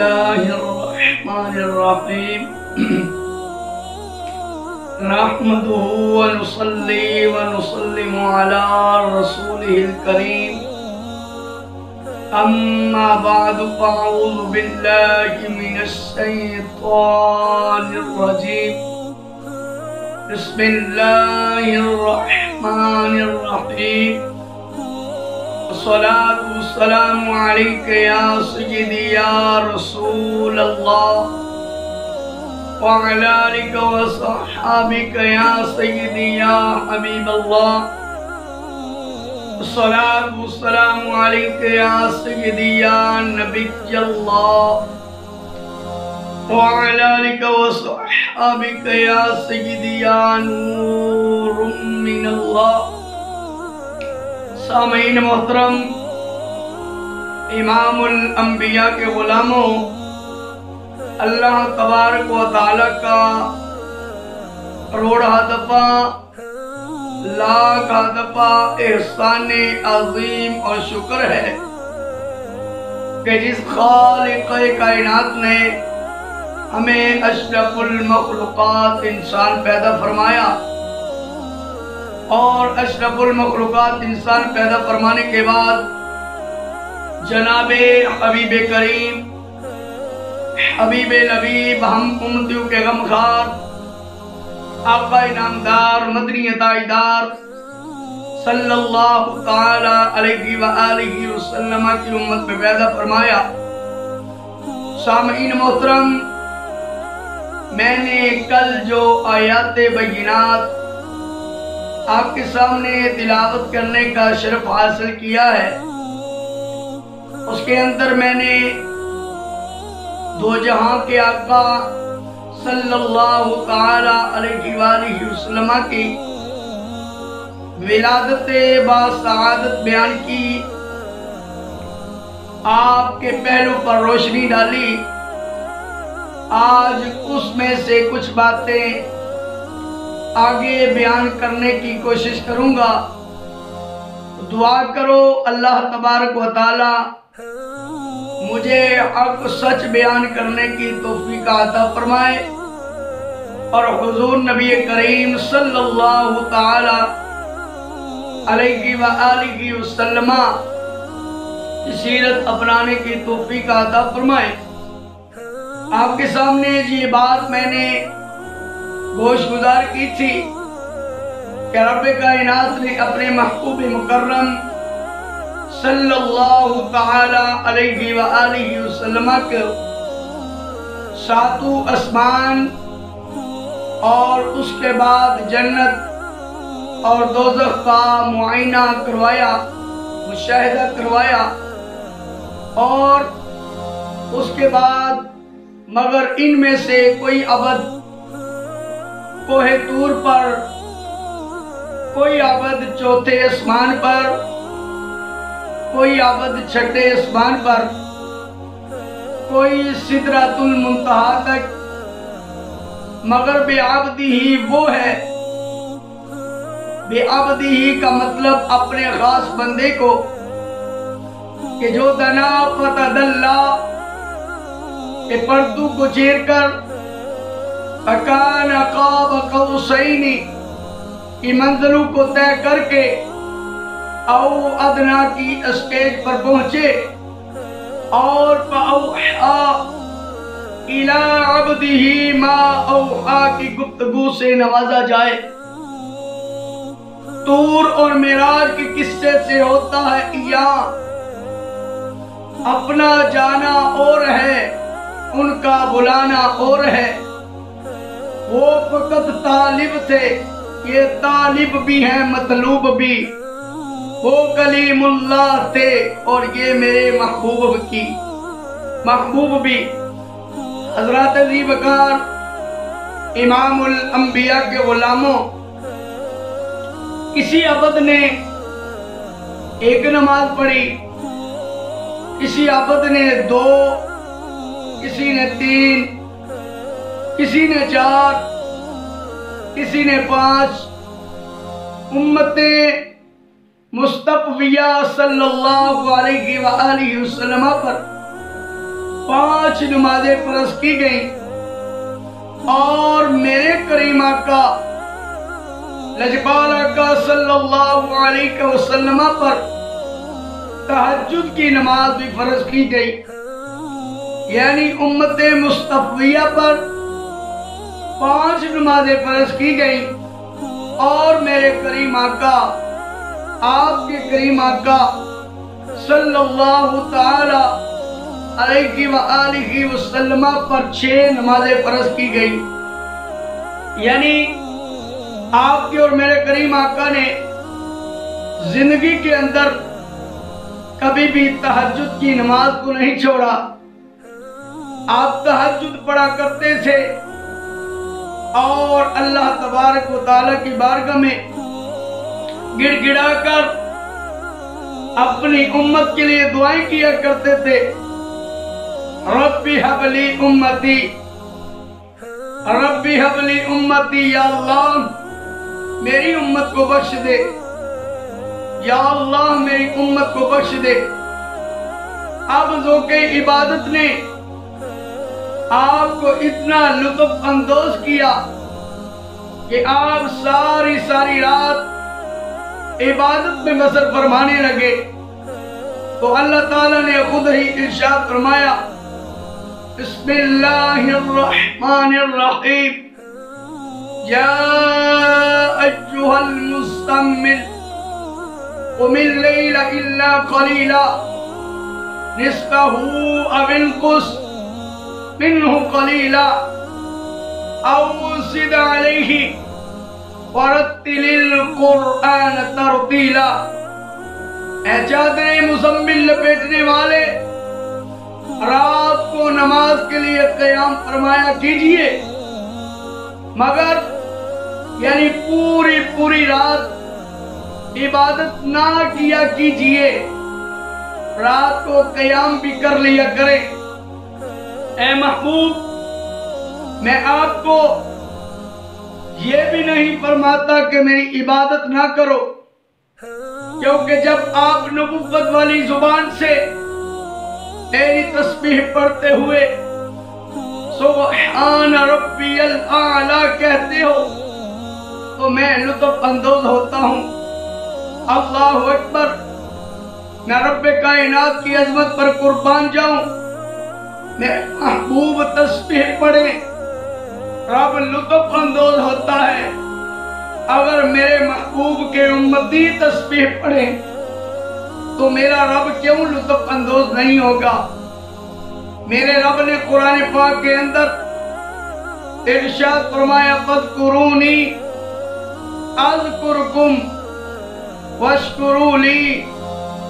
الله الرحمن الرحيم نحمده ونصلي ونسلم على رسوله الكريم أما بعد فأعوذ بالله من الشيطان الرجيم بسم الله الرحمن الرحيم الصلاة والسلام عليك يا سيدي يا رسول الله وعلى آلك وصحابك يا سيدي يا حبيب الله الصلاة والسلام عليك يا سيدي يا نبي الله وعلى آلك وصحابك يا سيدي يا نور من الله. سامعین محترم، امام الانبیاء کے غلاموں، اللہ تبارک و تعالیٰ کا کروڑ دفعہ لاکھ دفعہ احسان عظیم اور شکر ہے کہ جس خالق کائنات نے ہمیں اشرف المخلوقات انسان پیدا فرمایا، اور اشرف المخلوقات انسان پیدا فرمانے کے بعد جناب حبیب کریم، حبیب لبیب، ہم امتیوں کے غمخوار، آقا انعامدار، مدنی عطائیدار صلی اللہ تعالی علیہ وآلہ وسلم کی امت میں پیدا فرمایا. سامعین محترم، میں نے کل جو آیات بینات آپ کے سامنے تلاوت کرنے کا شرف حاصل کیا ہے، اس کے اندر میں نے دو جہاں کے آقا صلی اللہ تعالی علیہ وآلہ وسلم کی ولادت باسعادت بیان کی، آپ کے پہلو پر روشنی ڈالی. آج اس میں سے کچھ باتیں آگے بیان کرنے کی کوشش کروں گا. دعا کرو اللہ تبارک و تعالی مجھے حق سچ بیان کرنے کی توفیق عطا فرمائے، اور حضور نبی کریم صلی اللہ تعالی علیہ وآلہ وسلم کی سیرت اپنانے کی توفیق عطا فرمائے. آپ کے سامنے یہ بات میں نے گوش گزار کی تھی کہ رب کائنات نے اپنے محبوب مکرم صلی اللہ تعالی علیہ وآلہ وسلم کو ساتوں اسمان اور اس کے بعد جنت اور دوزخ کا معائنہ کروایا، مشاہدہ کروایا، اور اس کے بعد مگر ان میں سے کوئی عبد کوہ طور پر، کوئی عبد چوتھے اسمان پر، کوئی عبد چھٹے اسمان پر، کوئی سدرۃ المنتہا تک، مگر بے عبدی ہی وہ ہے. بے عبدی ہی کا مطلب اپنے خاص بندے کو کہ جو دنا فتدلا کہ پردو کو چیر کر فکان قاب قوسین کی منزلوں کو طے کر کے او ادنا کی اسٹیج پر پہنچے، اور فاوحا الی عبدہ ما اوحا کی گفتگو سے نوازا جائے. طور اور معراج کے قصے سے ہوتا ہے عیاں، اپنا جانا اور ہے، ان کا بلانا اور ہے. وہ فقط طالب تھے، یہ طالب بھی ہیں مطلوب بھی. وہ کلیم اللہ تھے اور یہ میرے محبوب بھی. حضرات عزیز وقار، امام الانبیاء کے غلاموں، کسی عبد نے ایک نماز پڑھی، کسی عبد نے 2، کسی نے 3، کسی نے 4، کسی نے 5. امت مصطفیہ صلی اللہ علیہ وآلہ وسلم پر 5 नमाजें फर्ज की गई और मेरे करीम आका लजपाल आका सल्लल्लाहु अलैहि वसल्लम पर तहज्जुद की नमाज भी फर्ज की गई। यानी उम्मत मुस्तफिया पर 5 नमाजें फर्ज की गई और मेरे करीम आका, आपके करीम आका सल्लल्लाहु ताला अलैहि व आलिहि वसल्लम पर 6 नमाजें फर्ज की गई। यानी आपके और मेरे करीम आका ने जिंदगी के अंदर कभी भी तहज्जुद की नमाज को नहीं छोड़ा। आप तहज्जुद पढ़ा करते थे और अल्लाह तबारक व तआला की बारगाह में गिड़गिड़ाकर अपनी उम्मत के लिए दुआएं किया करते थे। रब्बी हबली उम्मती, रब्बी हबली उम्मती, या अल्लाह मेरी उम्मत को बख्श दे, या अल्लाह मेरी उम्मत को बख्श दे। अब जो के इबादत ने आपको इतना लुत्फ अंदोज किया कि आप सारी सारी रात इबादत में बसर फरमाने लगे, तो अल्लाह ताला ने खुद ही इरशाद फरमाया, बिस्मिल्लाहिर्रहमानिर्रहीम, या अय्युहल मुज़्ज़म्मिल क़ुमिल लैला इल्ला क़लीला निस्फ़हु अव इंक़ुस मिन्हु क़लीला औ ज़िद अलैहि वरत्तिलिल क़ुरआन तरतीला। ऐ चादरे मुज़म्मिल लपेटने वाले, रात को नमाज के लिए क़याम फरमाया कीजिए, मगर यानी पूरी पूरी रात इबादत ना किया कीजिए, रात को क़याम भी कर लिया करें। ऐ महबूब, मैं आपको ये भी नहीं फरमाता कि मेरी इबादत ना करो, क्योंकि जब आप नबुव्वत वाली जुबान से मेरी तस्बीह पढ़ते हुए सुब्हान रब्बियल आला कहते हो तो मैं लुत्फ अंदोज होता हूँ। अल्लाहु अकबर, मैं रब्बे कायनात की अजमत पर कुर्बान जाऊं। मैं महबूब तस्बीह पढ़े, रब लुत्फ अंदोज होता है। अगर मेरे महबूब के उम्मती तस्बीह पढ़े तो मेरा रब क्यों लुत्फ अंदोज नहीं होगा। मेरे रब ने कुरान पाक के अंदर इरशाद फरमाया, फ़ज़कुरूनी अज़कुरकुम वश्कुरू ली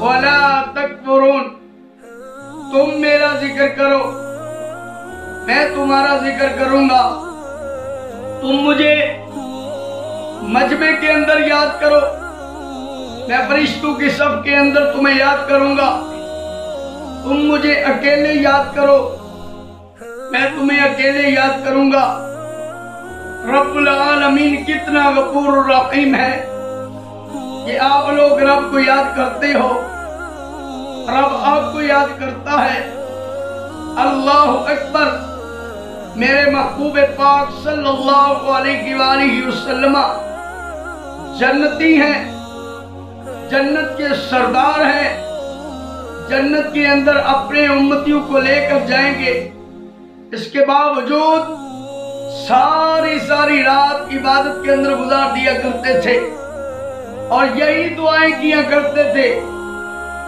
वला तकफुरून। तुम मेरा जिक्र करो, मैं तुम्हारा जिक्र करूंगा। तुम मुझे मजमे के अंदर याद करो, मैं फरिश्तों की सफ के अंदर तुम्हें याद करूंगा। तुम मुझे अकेले याद करो, मैं तुम्हें अकेले याद करूंगा। रब्बुल आलमीन कितना गफूर रहीम है कि आप लोग रब को याद करते हो, रब आपको याद करता है। अल्लाहु अकबर, मेरे महबूब पाक सल्लल्लाहु अलैहि वसल्लम जन्नती हैं, जन्नत के सरदार हैं, जन्नत के अंदर अपने उम्मतियों को लेकर जाएंगे। इसके बावजूद सारी सारी रात इबादत के अंदर गुजार दिया करते थे और यही दुआएं किया करते थे,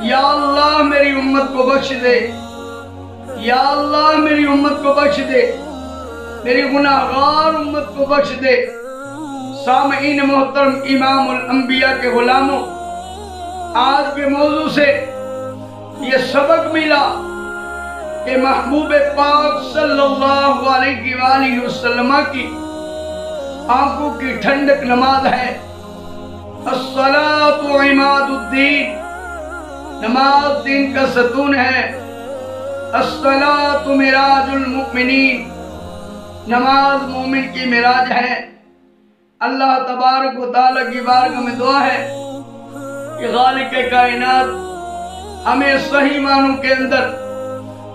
या अल्लाह मेरी उम्मत को बख्श दे, या अल्लाह मेरी उम्मत को बख्श दे, मेरी गुनाहगार उम्मत को बख्श दे। सामईन मोहतरम, इमामुल अंबिया के गुलामों, आज के मौजू से ये सबक मिला कि महबूब पाक सल्लल्लाहु अलैहि वसल्लम की आंखों की ठंडक नमाज है। अस्सलातु इमादुद्दीन, नमाज दीन का सतून है। अस्सलातु मिराजुल मुमिनीन, नमाज मोमिन की मिराज है। अल्लाह तबारक व तआला की बारगाह में दुआ है कि खालिक कायनात हमें सही मानों के अंदर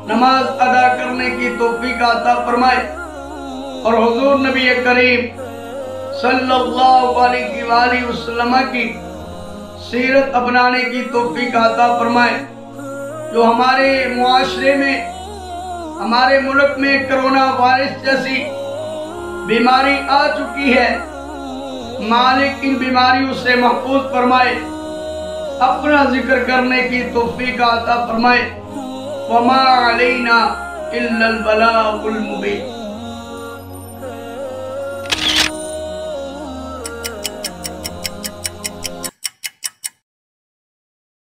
نماز ادا کرنے کی توفیق عطا فرمائے، اور حضور نبی کریم صلی اللہ علیہ وآلہ وسلم کی سیرت اپنانے کی توفیق عطا فرمائے۔ جو ہمارے معاشرے میں، ہمارے ملک میں کرونا وائرس جیسی بیماری آ چکی ہے، مالک ان بیماریوں سے محفوظ فرمائے، اپنا ذکر کرنے کی توفیق عطا فرمائے۔ وما علینا الا البلاغ المبین۔